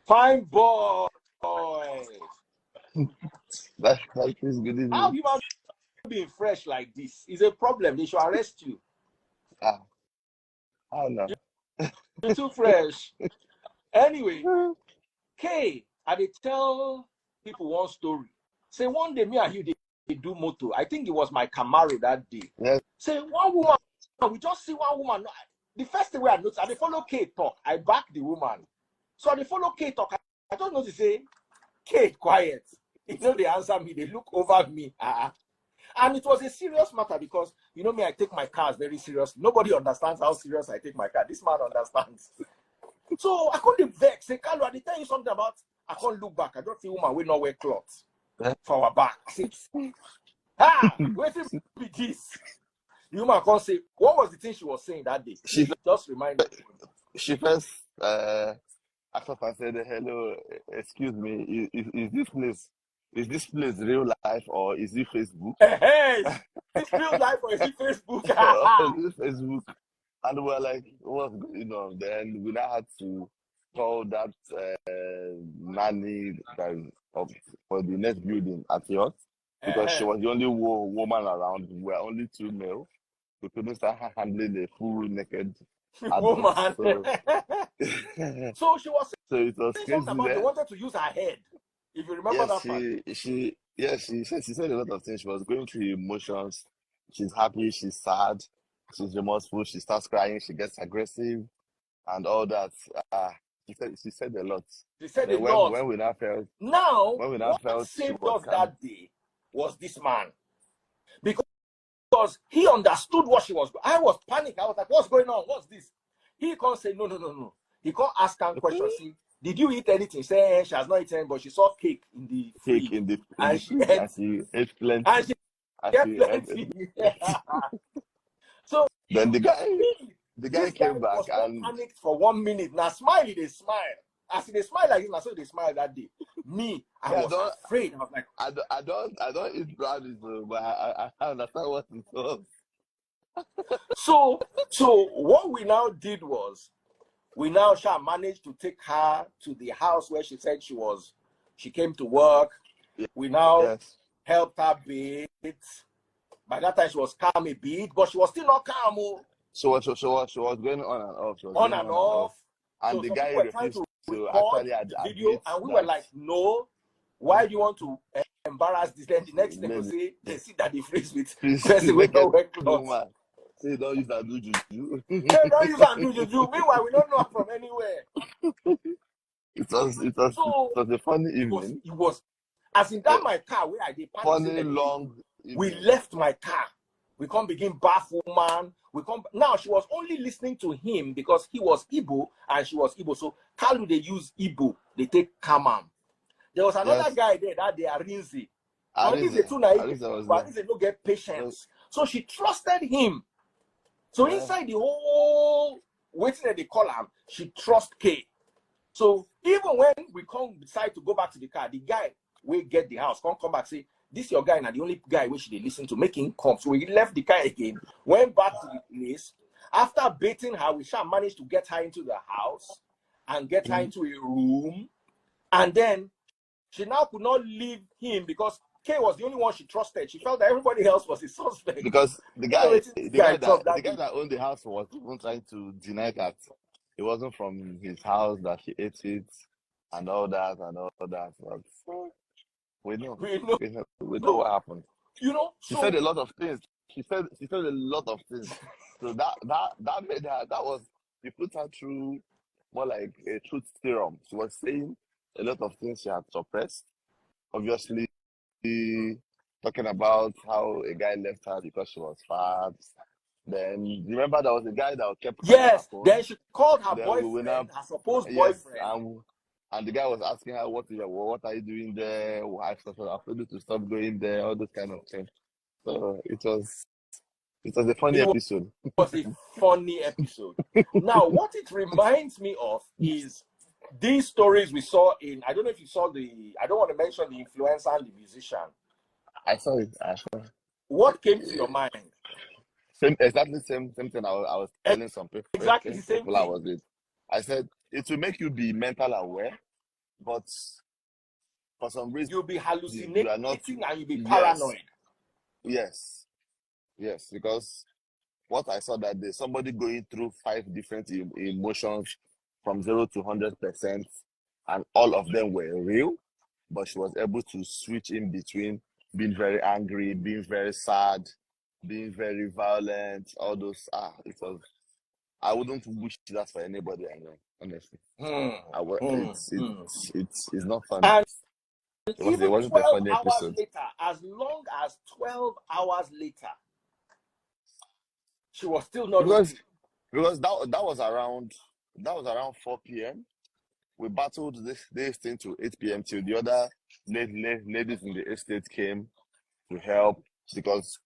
Fine boy. That is good How evening. human being fresh like this is a problem. They should arrest you. Ah, how now? You're too fresh. Anyway, K, I dey tell people one story. Say one day me and you they do moto. I think it was my Camaro that day. Yes. Say one woman, we just see one woman. The first thing I noticed, I dey follow K talk. I back the woman. So I dey follow K talk. I don't know to say, K, quiet. You know, they answer me, they look over me. And it was a serious matter because, you know me, I take my cars very serious. Nobody understands how serious I take my car. This man understands. So I couldn't vex. Say, Carlo, I did tell you something about, I can't look back. I don't see woman, we not wear clothes for our back. Wait till be this. The woman can't say, what was the thing she was saying that day? She Just remind me. she first asked us and said, "Hello, excuse me, is this place real life or is it Facebook?" Hey, is this real life or is it Facebook? Is it Facebook? And we're like, what's going on? Then we now had to call that nanny that is up for the next building at yours because she was the only woman around. We were only two male. We couldn't start handling a full naked Woman. adult. So she was So it was saying crazy something about they there. wanted to use her head. If you remember that part. She said a lot of things. She was going through emotions. She's happy, she's sad, she's remorseful, she starts crying, she gets aggressive and all that. She said a lot. She said Then a lot. when we now felt What she saved was us calm. that day was this man. Because he understood what she was. I was panicked. I was like, what's going on? What's this? He can't say, no. He can't ask her questions. See, did you eat anything? Say, she has not eaten, but she saw cake in the fridge. And she ate plenty. And she ate plenty. So then the guy came back was and panicked for 1 minute. Now smiley, they smile. As they smile like this, now so they smile that day. Me, I was afraid. I was like, I don't eat brownies, but I understand what it was. So what we now did was we now shall manage to take her to the house where she said she came to work. We now helped her bathe. By that time she was calm a bit, but she was still not calm. She was going on and off. On and off. And so the guy refused to actually video, and we were like, no, why do you want to embarrass this? Then the next thing we say, they see that they freeze with person with no wear clothes. Say don't use and do juju. Don't use and do juju. Meanwhile, we don't know her from anywhere. It was a funny evening. It was as in that my car where I did funny long evening. We left my car. We can't begin bath woman. Now she was only listening to him because he was Igbo and she was Igbo. So Kalu they use Igbo, they take Kamam. There was another guy there that they Arinze. Arinze too naive, but Arinze don't get patience. So she trusted him. So inside the whole waiting that they call him, she trust K. So even when we decide to go back to the car, the guy will get the house, come back, say, this your guy, now the only guy we should listen to, make him come. So we left the car again, went back to the place. After baiting her, we shall manage to get her into the house and get her into a room. And then she now could not leave him because K was the only one she trusted. She felt that everybody else was a suspect. Because the guy that owned the house was even trying to deny that it wasn't from his house that he ate it and all that. But we know what happened. You know, she said a lot of things. She said a lot of things. So that made her. That was, you put her through more like a truth serum. She was saying a lot of things she had suppressed. Obviously, talking about how a guy left her because she was fat. Then remember there was a guy that kept her phone. Then she called her boyfriend, her supposed boyfriend. And the guy was asking her, what are you doing there? I told you to stop going there, all those kind of things. So it was a funny episode. It was a funny episode. Now, what it reminds me of is these stories we saw in, I don't know if you saw I don't want to mention the influencer and the musician. I saw it. What came to your mind? Exactly same thing I was telling some people. Exactly the same thing. I said, it will make you be mental aware but for some reason You'll be you hallucinating are not. and you'll be Yes, paranoid. yes, yes. Because what I saw that day, somebody going through 5 different emotions from 0 to 100%, and all of them were real, but she was able to switch in between being very angry, being very sad, being very violent, all those. It was. I wouldn't wish that for anybody I know, honestly. It's not funny. And It even wasn't a 12 funny hours episode. later, as long as 12 hours later, she was still not okay. Because that was around 4 p.m. We battled this thing to 8 p.m. till the other ladies in the estate came to help, because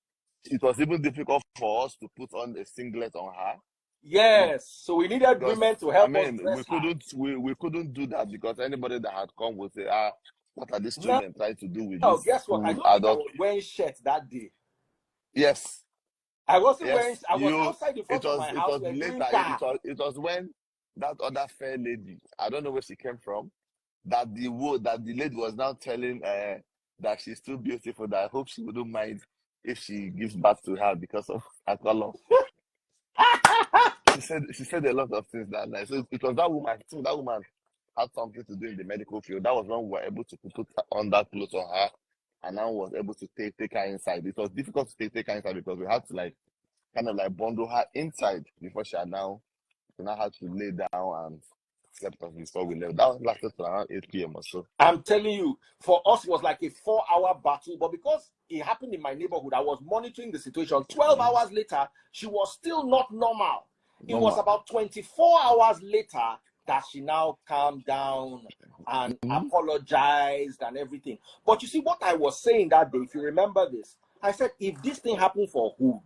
it was even difficult for us to put on a singlet on her. Yes, so we needed Because women to help us we dress her. couldn't do that, because anybody that had come would say, what are these No, children trying to do with no, this guess what? I full don't think I adult? was wearing shirts that day. Yes, I wasn't wearing. yes. I was outside the front of my It house. was We were doing later. car. It was when that other fair lady, I don't know where she came from, that the lady was now telling that she's too beautiful, that I hope she wouldn't mind if she gives birth to her because of her color. She said a lot of things that night. So it was that woman. I think that woman had something to do in the medical field. That was when we were able to put on that clothes on her, and now was able to take her inside. It was difficult to take her inside because we had to kind of bundle her inside before she now had to lay down and slept off before we left. That lasted till around 8 p.m. or so. I'm telling you, for us it was like a 4-hour battle, but because it happened in my neighborhood, I was monitoring the situation. 12 hours later, she was still not normal. It was about 24 hours later that she now calmed down and apologized and everything. But you see, what I was saying that day, if you remember this, I said, if this thing happened for Hood,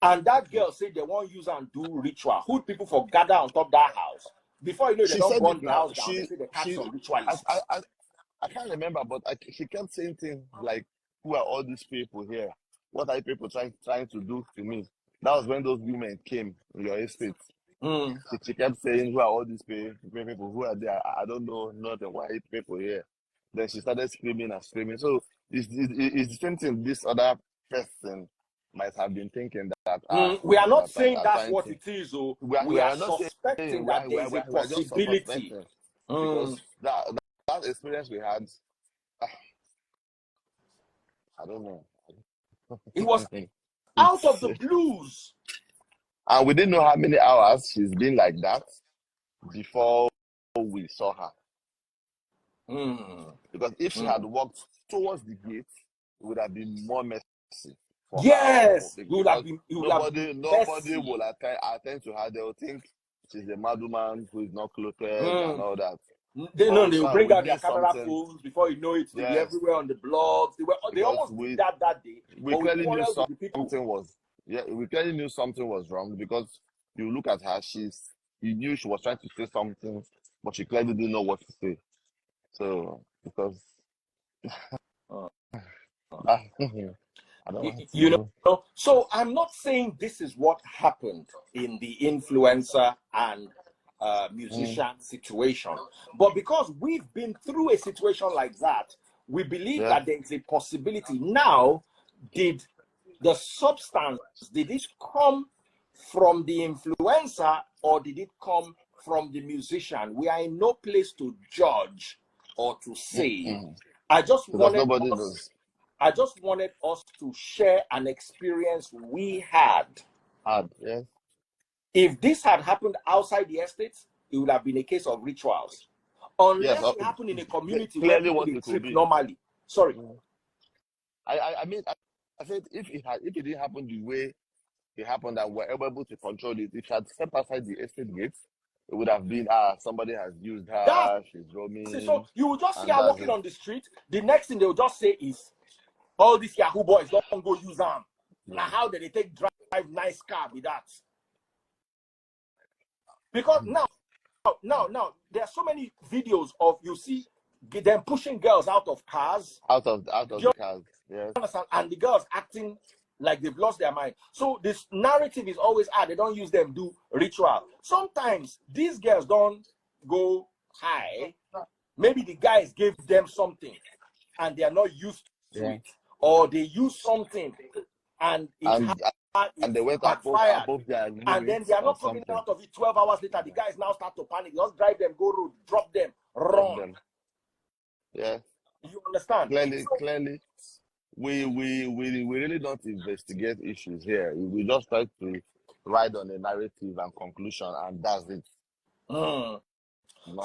and that girl said they won't use and do ritual, Hood people for gather on top that house. Before you know, they don't burn the house down. They say they catch some ritualists. I can't remember, but she kept saying things like, "Who are all these people here? What are you people trying to do to me?" That was when those women came in your estate. She kept saying, "Who are all these people? Who are there? I don't know nothing. Why are people here?" Then she started screaming and screaming. So it's the same thing. This other person might have been thinking that we are not saying are that's trying what to. it is, oh. We We are are not suspecting saying that there is a we are just possibility. suspecting, because that experience we had, I don't know. It was out of the blues. And we didn't know how many hours she's been like that before we saw her. Because if she had walked towards the gate, it would have been more messy for Yes, her. it would have been Nobody messy. will attend to her. They will think she's a madwoman who is not clothed and all that. They will bring out their camera phones. Before you know it, they'll be everywhere on the blogs. They almost did that day. We clearly knew something was. Yeah, we clearly knew something was wrong, because you look at her. You knew she was trying to say something, but she clearly didn't know what to say. So because I don't want to. You know, so I'm not saying this is what happened in the influencer and musician situation, but because we've been through a situation like that, we believe that there is a possibility. Now, did the substance, did it come from the influencer or did it come from the musician? We are in no place to judge or to say. I just wanted us to share an experience we had. Yes. If this had happened outside the estates, it would have been a case of rituals. Unless it happened in a community where people trip normally. Sorry. I mean, I said if it didn't happen the way it happened, and we're able to control it, if it had stepped outside the estate gates, it would have been somebody has used her, she's roaming. So you will just see her walking on the street. The next thing they will just say is, all these Yahoo boys don't go use them. Now how did they take drive nice car with that? Because now there are so many videos of, you see them pushing girls out of cars. Out of the cars. Yes. Understand? And the girls acting like they've lost their mind. So this narrative is always they don't use them, do ritual. Sometimes these girls don't go high, maybe the guys gave them something and they are not used to it, or they use something and it they went backfired, above their and then limits they are or not coming something. out of it 12 hours later. The guys now start to panic. Just drive them, go road, drop them, run. Yeah. You understand? Clearly, we really don't investigate issues here. We just try to ride on a narrative and conclusion, and that's it.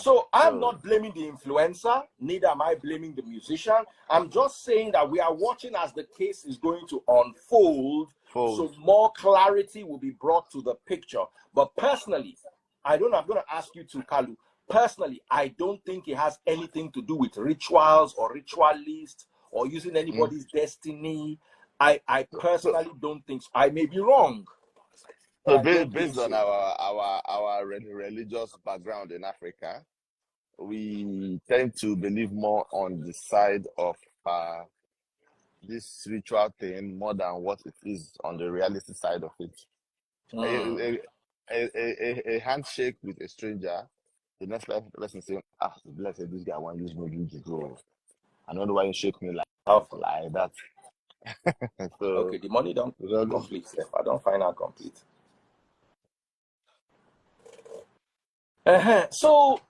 So I'm not blaming the influencer, neither am I blaming the musician. I'm just saying that we are watching as the case is going to unfold, so more clarity will be brought to the picture. But personally, I'm going to ask you to, Kalu. Personally, I don't think it has anything to do with rituals or ritualists or using anybody's destiny. I personally don't think so. I may be wrong. So based on our religious background in Africa, we tend to believe more on the side of this ritual thing more than what it is on the reality side of it. A handshake with a stranger, the next person saying, let's say this guy want to use me to go. I don't know why you shake me like that. So, okay, the money don't complete. I don't find out complete. So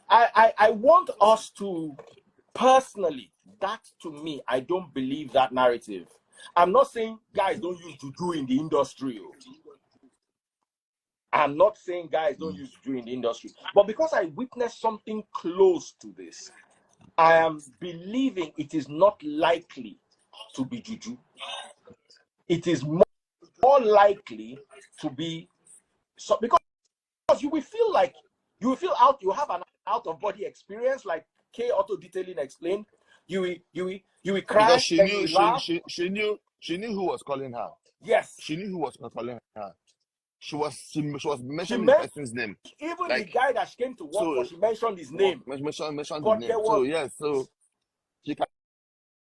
I want us to personally, that to me, I don't believe that narrative. I'm not saying guys don't use juju in the industry. I'm not saying guys don't use juju in the industry. But because I witnessed something close to this, I am believing it is not likely to be juju. It is more likely to be so, because you will feel like you have an out of body experience, like K Auto Detailing explained. You will cry because she and knew you laugh. she knew who was calling her. Yes, she knew who was calling her. She was mentioning the person's name. Even the guy that she came to work for, she mentioned his name. Mentioned his name. So she can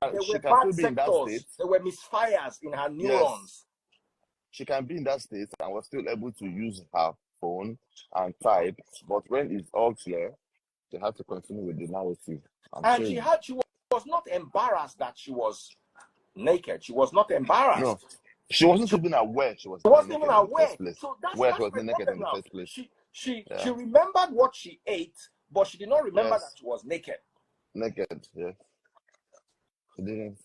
still be in that state. There were misfires in her neurons. Yes. She can be in that state and was still able to use her phone and type, but when it's all clear, they had to continue with the narrative. And she was not embarrassed that she was naked. She was not embarrassed. No, she wasn't even aware she was wasn't even aware. So that's the naked in the first place. She remembered what she ate, but she did not remember that she was naked. Naked, yes. She didn't.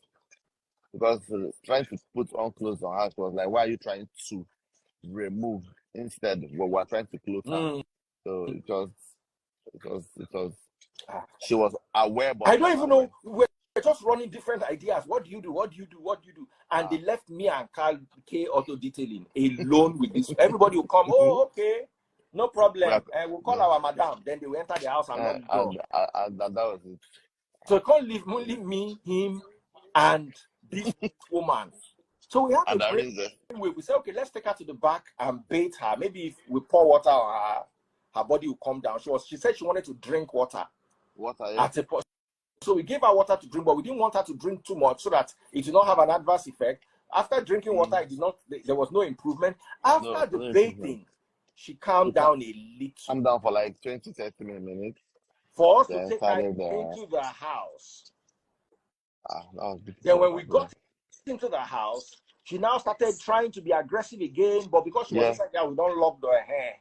Because trying to put on clothes on her, she was like, why are you trying to remove? Instead, we're trying to clothe her. So it was she was aware, but I don't even know. We're just running different ideas. What do you do? What do you do? What do you do? And they left me and Carl K Auto Detailing alone with this. Everybody will come. Oh, okay, no problem. We'll call our madam. Then they will enter the house and that was it. So you can't leave only me, him, and this woman. So we have to bring. We say, okay, let's take her to the back and bathe her. Maybe if we pour water on her body will calm down. She said she wanted to drink water. So we gave her water to drink, but we didn't want her to drink too much so that it did not have an adverse effect. After drinking water, there was no improvement. After the bathing, she calmed down a little. Calmed down for like 20-30 minutes. For us to take her into the house. Then when we got into the house, she now started trying to be aggressive again, but because she was inside there, we don't lock the hair.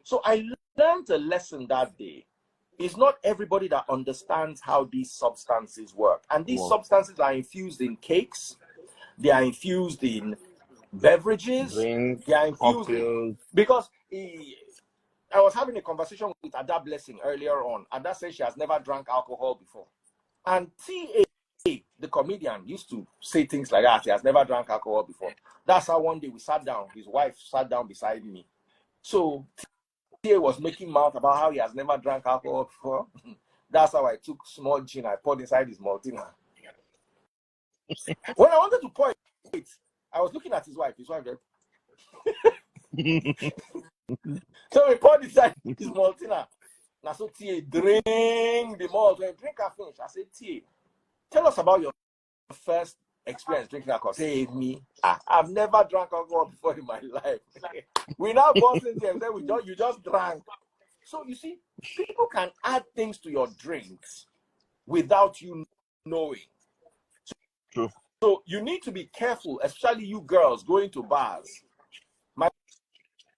So I learned a lesson that day. It's not everybody that understands how these substances work. And these substances are infused in cakes. They are infused in beverages. Drinks, they are infused because I was having a conversation with Ada Blessing earlier on. Ada said she has never drank alcohol before. And T.A., the comedian, used to say things like that. He has never drank alcohol before. That's how one day we sat down. His wife sat down beside me. So T.A. was making mouth about how he has never drank alcohol before. That's how I took small gin. I poured inside his Maltina. When I wanted to pour it, I was looking at his wife. His wife so we poured inside his Maltina. Now so T.A. drink the malt. When you drink and finish, I said, T.A., tell us about your first experience drinking alcohol. Say me, I've never drank alcohol before in my life. We now bust into and say you just drank. So you see, people can add things to your drinks without you knowing. True. So you need to be careful, especially you girls going to bars. My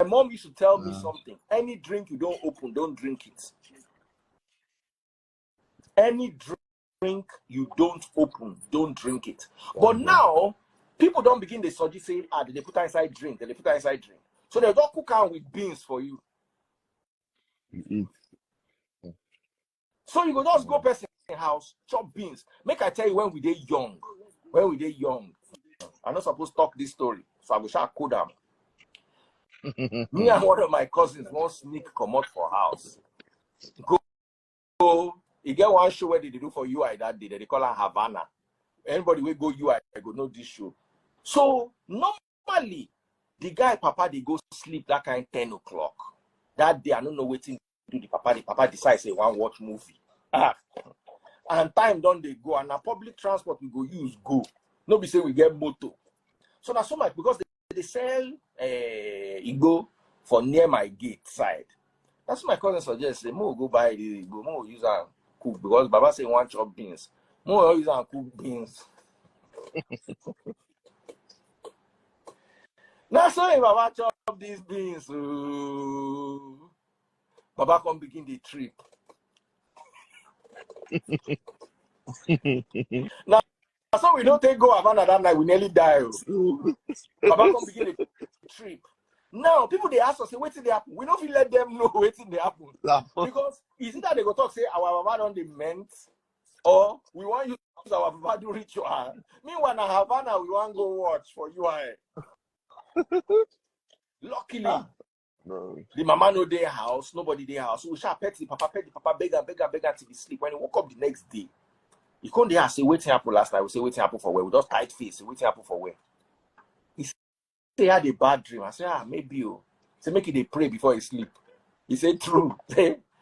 mom used to tell me something. Any drink you don't open, don't drink it. Any drink you don't open, don't drink it. But now, people don't begin the surgery saying, they put inside drink, they put inside drink. So they don't cook out with beans for you. So you go just go person house, chop beans. Make I tell you when we dey young. I'm not supposed to talk this story, so I will shall code them. Me and one of my cousins won't sneak come out for house. Go. You get one show where they do for UI that day. They call her Havana. Anybody will go UI, I go know this show. So normally, the guy papa they go sleep that kind 10 o'clock. That day I don't know waiting to do the papa. The papa decides they want watch movie. And time don't they go and a public transport we go use go. No be say we get motor. So that's so much because they sell Igbo for near my gate side. That's what my cousin suggests. Say, Mo go buy the Igbo, Mo use and cook because Baba say one chop beans. Mo use and cook beans. Now so if Baba chop these beans, Baba come begin the trip. Now so we don't take go Havana that night, we nearly die. Baba come begin the trip. Now people they ask us, say, waiting they happen. We don't feel let them know waiting they happen. Because is it that they go talk, say our Baba don't dement, or we want you to use our Baba do ritual. Meanwhile, in Havana, we want go watch for UI. Luckily, the mama no day house, nobody day house. So we shall pet the papa, beg till he sleep. When he woke up the next day, he come there and say, waiting happen last night. We say, waiting happen for where? We just tight face. Say, waiting happen for where? He say, he had a bad dream. I say, maybe you. Say, make it a pray before he sleep. He said, true.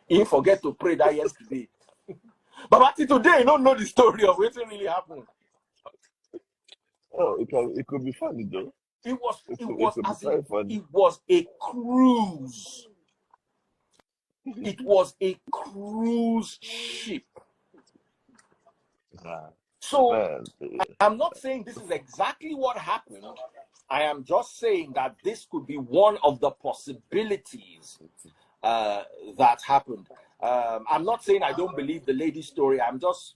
He forget to pray that yesterday. But today, you don't know the story of what really happened. Oh, it could be funny though. It was a cruise. It was a cruise ship. So I'm not saying this is exactly what happened. I am just saying that this could be one of the possibilities that happened. I'm not saying I don't believe the lady's story. I'm just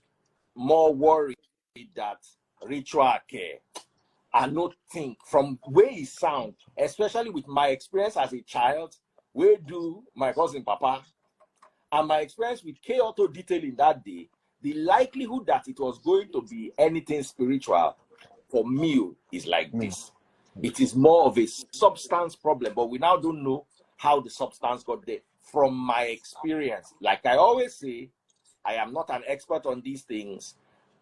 more worried that ritual care. I not think from where it sound, especially with my experience as a child, where do my cousin Papa, and my experience with K Auto detailing that day, the likelihood that it was going to be anything spiritual for me is like this. It is more of a substance problem, but we now don't know how the substance got there. From my experience, like I always say, I am not an expert on these things.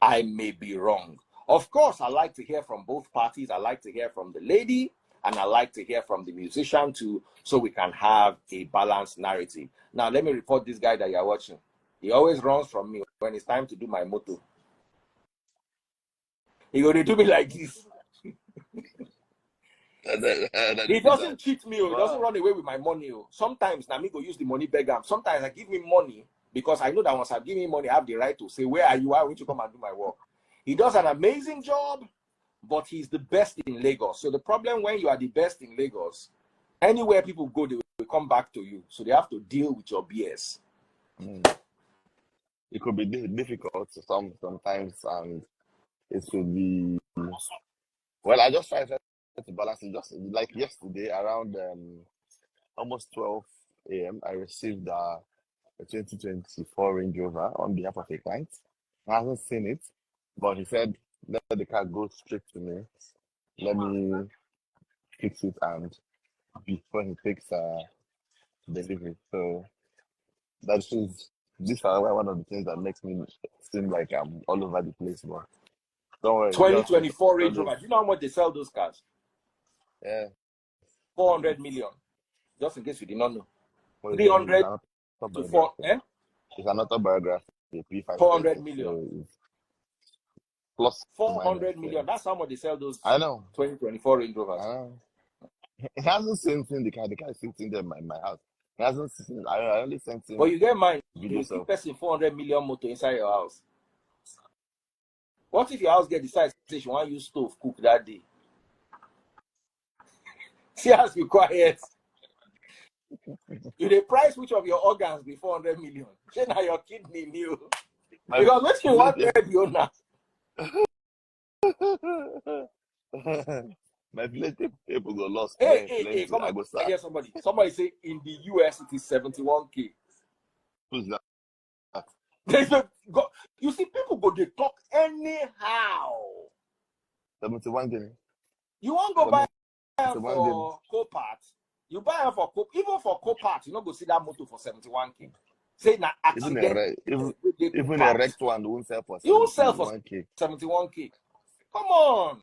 I may be wrong. Of course, I like to hear from both parties. I like to hear from the lady, and I like to hear from the musician too, so we can have a balanced narrative. Now, let me report this guy that you're watching. He always runs from me when it's time to do my motto. He go to do me like this. He doesn't cheat me. He doesn't run away with my money. Sometimes Nami go use the money beg him. Sometimes I give him money because I know that once I give him money, I have the right to say, where are you? Why won't you come and do my work? He does an amazing job, but he's the best in Lagos. So the problem when you are the best in Lagos, anywhere people go, they will come back to you. So they have to deal with your BS. It could be difficult sometimes, and it could be. Well, I just try to balance it. Just like yesterday, around almost 12 a.m., I received a 2024 Range Rover on behalf of a client. I haven't seen it, but he said, let the car go straight to me. Let me fix it and before he takes delivery. So these are one of the things that makes me seem like I'm all over the place. But don't worry. 2024 Range Rover. Do you know how much they sell those cars? Yeah. 400 million. Just in case you did not know. 300 to 4. It's an autobiography. 400 million. plus or minus. 400 million. That's how much they sell those I know. 2024 Range Rovers. I know. He hasn't sent in the car. The car is sitting there in my house. He hasn't seen. I only sent him But you get mine. You videos keep of. person 400 million motor inside your house. What if your house get decided say you want to use stove cook that day? See as you quiet. You the price which of your organs be 400 million. Say now your kidney new. My Because what you want village, to you now. my village people go lost Hey, plenty. come I on. go I start. hear somebody. Somebody say in the US it is 71K. Who's that? There's a, you see, people go they talk anyhow. 71 guinea. You won't go buy 71 guinea. for co-part. You buy her for even for co-part, you not go see that motor for 71K. Say na Even a accident. re- even They even a part. wrecked one won't sell for You won't sell for 71K. 71K. Come on.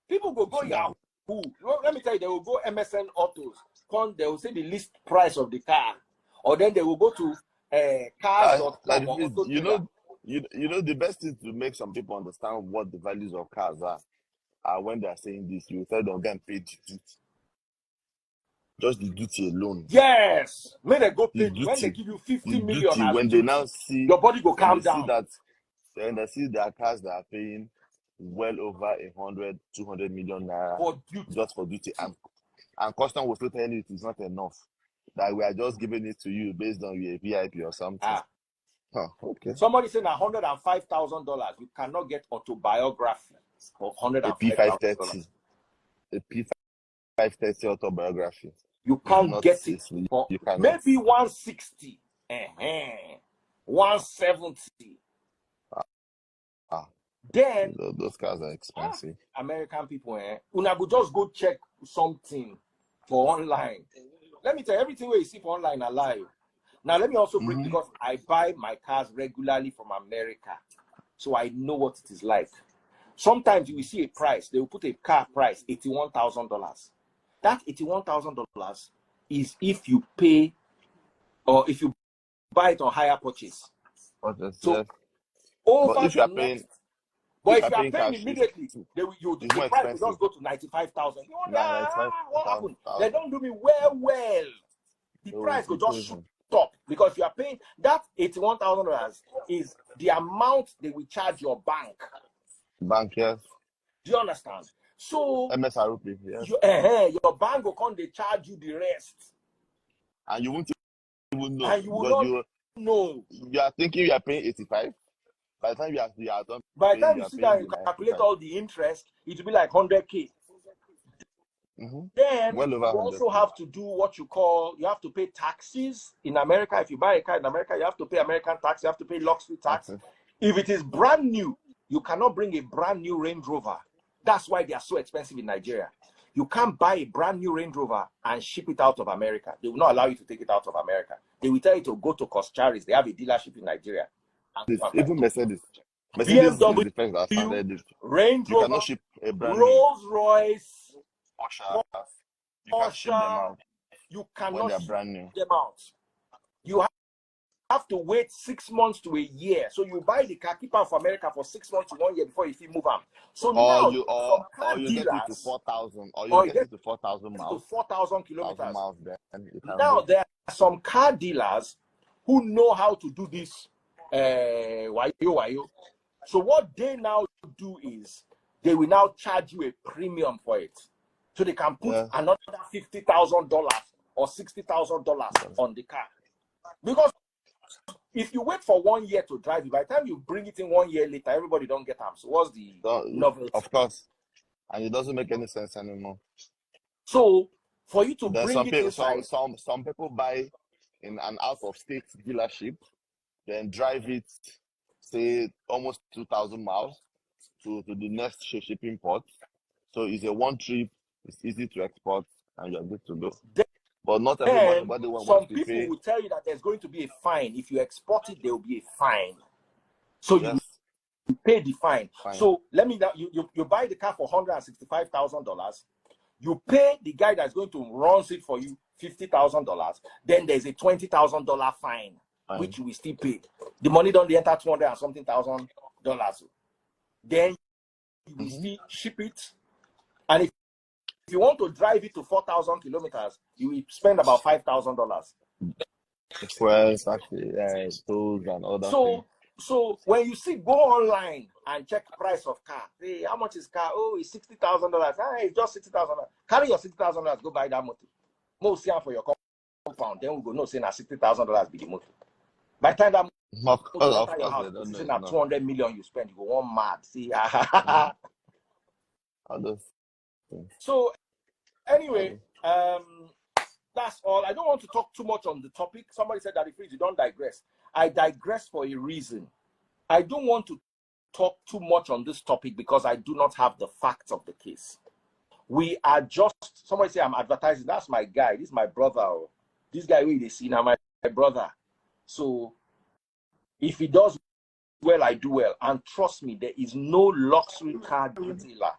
People go Yeah. Yahoo. Let me tell you, they will go MSN Autos. They will say the list price of the car. Or then they will go to cars.com Like or this, Auto you Trader. know, you know the best thing to make some people understand what the values of cars are when they are saying this. You tell them go and pay the duty. Just the duty alone. Yes. May they go The pay when they duty. give you The 50 million duty as when they duty, now see your body go when calm they see down. that when they see their cars that are paying well over 100, 200 million naira For duty. just for duty, and custom will still tell you it is not enough. That we are just giving it to you based on your VIP or something. Okay. Somebody said $105,000. You cannot get autobiography for A $105,000. P530. A P530 autobiography. You can't get it for You cannot. maybe 160, 170. Then Those cars are expensive. American people, una go just go check something for online. Let me tell you, everything where you see for online are lie. Now let me also bring, because I buy my cars regularly from America, so I know what it is like. Sometimes you will see a price, they will put a car price $81,000. That $81,000 is if you pay or if you buy it on hire purchase. So over if you are the paying, next, but if you are paying paying cash, immediately, the price will just go to 95,000. You wonder what happened? They don't do me well. The price will just shoot up because you are paying that $81,000 is the amount they will charge your bank. Bank, yes. Do you understand? So MSRP, yes. Your bank will come, they charge you the rest. And you won't even know. And you will not know. You are thinking you are paying 85. By the time you are done, by the time you sit down and calculate all the interest, it will be like 100K. Then well over you also have to do what you have to pay taxes in America. If you buy a car in America, you have to pay American tax, you have to pay luxury tax. If it is brand new, you cannot bring a brand new Range Rover. That's why they are so expensive in Nigeria. You can't buy a brand new Range Rover and ship it out of America. They will not allow you to take it out of America. They will tell you to go to Coscharis. They have a dealership in Nigeria. Even Mercedes. BMW, is the first that started this. Range Rover, you cannot ship a brand Rolls Royce, Porsche, you can ship them out. You cannot when they are ship brand new. them out. You have to wait 6 months to a year. So you buy the car, keep out for America for 6 months to 1 year before you move them. So now you get it to 4,000, or you get it to 4,000 miles. To 4,000 kilometers. Miles there, now there are some car dealers who know how to do this. Wayo. So what they now do is they will now charge you a premium for it. So they can put another $50,000 or $60,000 on the car. Because if you wait for 1 year to drive it, by the time you bring it in 1 year later, everybody don't get them. So what's the novelty? Of course. And it doesn't make any sense anymore. So for you to then bring it inside, some people buy in an out-of-state dealership, then drive it, say, almost 2,000 miles to the next shipping port. So it's a one trip, it's easy to export, and you're good to go. But not everybody wants to pay. Some people will tell you that there's going to be a fine. If you export it, there will be a fine. So you pay the fine. So let me now, you buy the car for $165,000. You pay the guy that's going to run it for you $50,000. Then there's a $20,000 fine, which you will still pay. The money don't enter $200 and something thousand. then you will still ship it. And if you want to drive it to 4,000 kilometers, you will spend about $5,000. Well, actually, tools and other things. So when you see, go online and check price of car. Hey, how much is car? Oh, it's $60,000. It's just $60,000. Carry your $60,000. Go buy that motor. Most for your compound. Then we go no say na $60,000 be the motor. By the time that motor enter your house, it's na 200 million you spend. You go one mad. See. So anyway, that's all. I don't want to talk too much on the topic. Somebody said that if you don't digress. I digress for a reason. I don't want to talk too much on this topic because I do not have the facts of the case. We are just, somebody say I'm advertising. That's my guy. This is my brother. This guy we they see now, my brother. So if he does well, I do well. And trust me, there is no luxury car detailer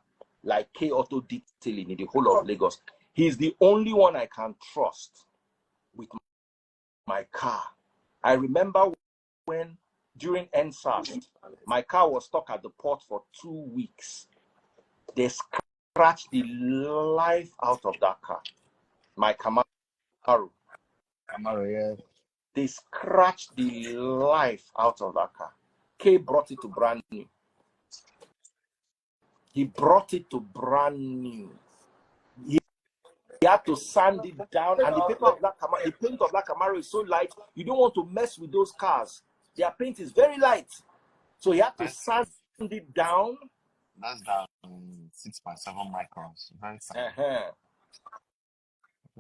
like K Auto Detailing in the whole of Lagos. He's the only one I can trust with my car. I remember when, during NSAS, my car was stuck at the port for 2 weeks. They scratched the life out of that car. My Camaro. Yes. They scratched the life out of that car. K brought it to brand new. He brought it to brand new. He had to sand it down, and the paint of that Camaro is so light, you don't want to mess with those cars. Their paint is very light. So he had to sand it down. That's down 6.7 microns. Very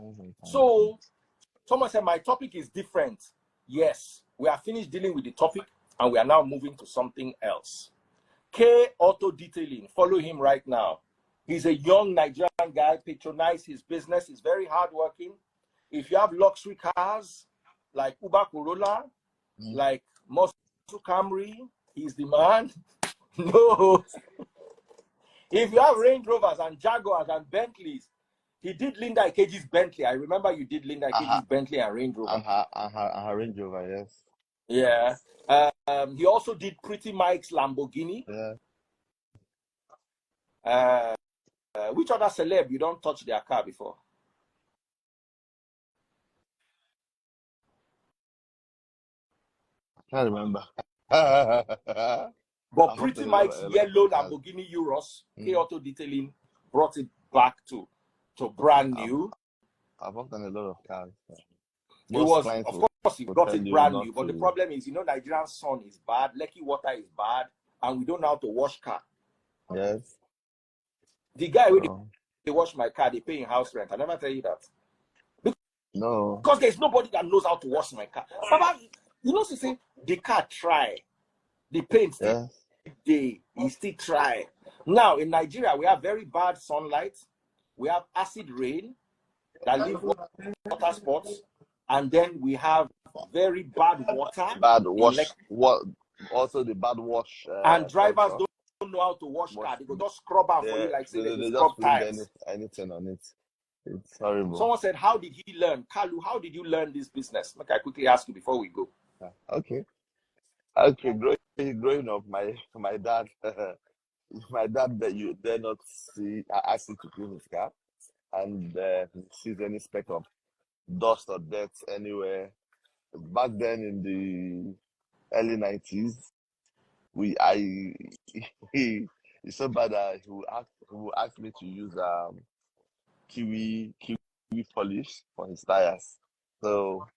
fine. So someone said my topic is different. Yes, we are finished dealing with the topic and we are now moving to something else. K Auto Detailing, follow him right now. He's a young Nigerian guy, patronize his business, he's very hardworking. If you have luxury cars like Uber Corolla, like Mazda Camry, he's the man. No. If you have Range Rovers and Jaguars and Bentleys, he did Linda Ikeji's Bentley. I remember you did Linda Ikeji's Bentley and Range Rover. Her Range Rover, yes. Yeah. He also did Pretty Mike's Lamborghini. Yeah. Which other celeb you don't touch their car before? I can't remember. But Pretty Mike's yellow Lamborghini Urus, K Auto Detailing brought it back to brand new. I've worked on a lot of cars. It was, of course, he got it brand new. But the problem is, Nigerian sun is bad, Lekki water is bad, and we don't know how to wash car. Yes. The guy with they wash my car, they pay in house rent. I never tell you that. No. Because there's nobody that knows how to wash my car. Baba, see, the car try. The paint still he still try. Now in Nigeria, we have very bad sunlight. We have acid rain that leave water spots, and then we have very bad water. Bad wash. Also the bad wash. And drivers don't know how to wash car. They go just scrub out for you like say they scrub tires. Anything on it. It's horrible. Someone said, how did he learn? Kalu, how did you learn this business? Look, I quickly ask you before we go. Okay. Growing up, my dad, my dad that you dare not see, I asked him to clean his car, and sees any speck of dust or dirt anywhere. Back then in the early 90s, it's so bad that he would ask me to use kiwi polish for his tires. So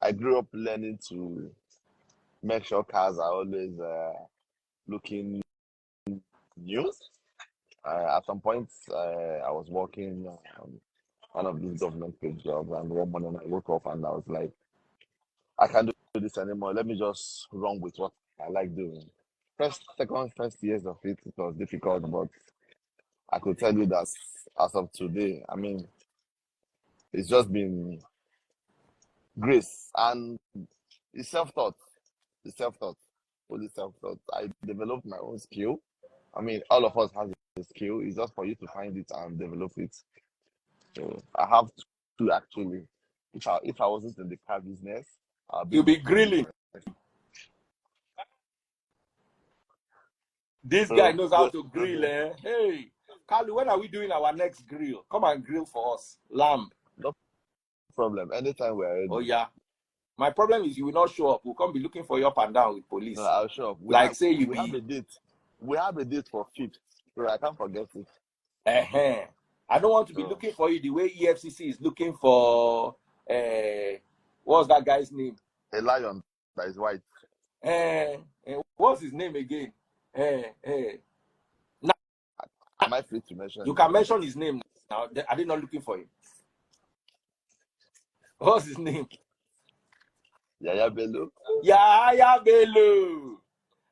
I grew up learning to make sure cars are always looking new. At some point, I was working one of these government paid jobs, and one morning I woke up and I was like, I can't do this anymore. Let me just run with what I like doing. First years of it was difficult, but I could tell you that as of today, I mean, it's just been grace and it's self-taught. Fully self-taught. I developed my own skill. I mean, all of us have a skill. It's just for you to find it and develop it. So I have to actually, if I wasn't in the car business, you'll be grilling. This guy knows how to grill, eh? Hey, Kalu, when are we doing our next grill? Come and grill for us. Lamb. No problem. Anytime we're ready. Oh, yeah. My problem is you will not show up. We'll come be looking for you up and down with police. No, I'll show up. We have a date. We have a date for 5th, so I can't forget it. I don't want to be looking for you the way EFCC is looking for what's that guy's name? A lion that is white. What's his name again? Now, am I free to mention? You can mention his name now. Are they not looking for him? What's his name? Yaya Bello. Yaya Bello.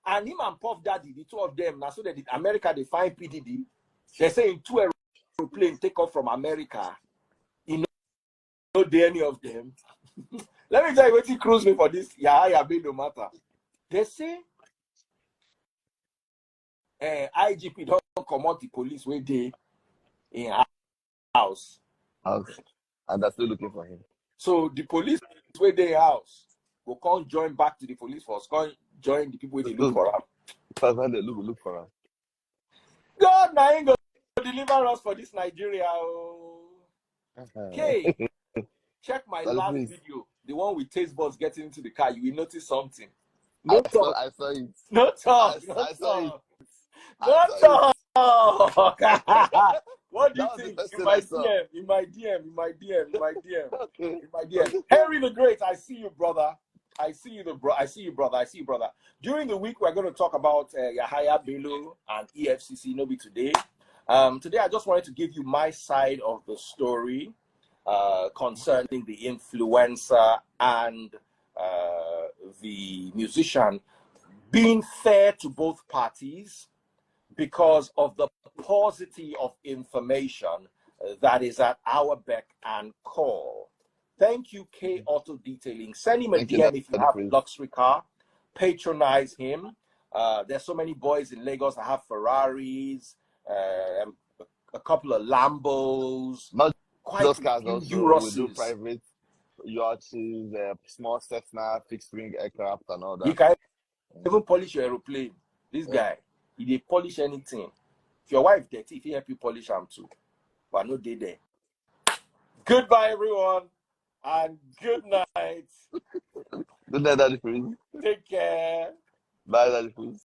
And him and Puff Daddy, the two of them, now so that in America they find PDD. They're saying 2 airplanes take off from America. You know any of them. Let me tell you what he cruise me for this Yaya Bello matter. They say IGP don't come out the police where they in house. And they're still looking for him. So the police where they house will come join back to the police force, come join the people they look for him. That's when they look for him. God now ain't gonna deliver us for this Nigeria. Okay. Check my last video, the one with taste buds getting into the car. You will notice something. I saw it. No talk. I saw it. No talk. What do you think? In my DM. Henry the Great, I see you, brother. I see you, brother. During the week, we're going to talk about Yahaya Bello and EFCC, maybe today. Today, I just wanted to give you my side of the story concerning the influencer and the musician, being fair to both parties because of the paucity of information that is at our beck and call. Thank you, K Auto Detailing. Send him a DM if you have a luxury car. Patronize him. There's so many boys in Lagos that have Ferraris, a couple of Lambos. Not quite those cars also. We do private yachts, small Cessna, fixed wing aircraft, and all that. You can even polish your aeroplane. This guy, he polish anything. If your wife dirty, if he help you polish them too. But no day there. Goodbye, everyone. And good night. Good night, Daddy Freeze. Take care. Bye, Daddy Freeze.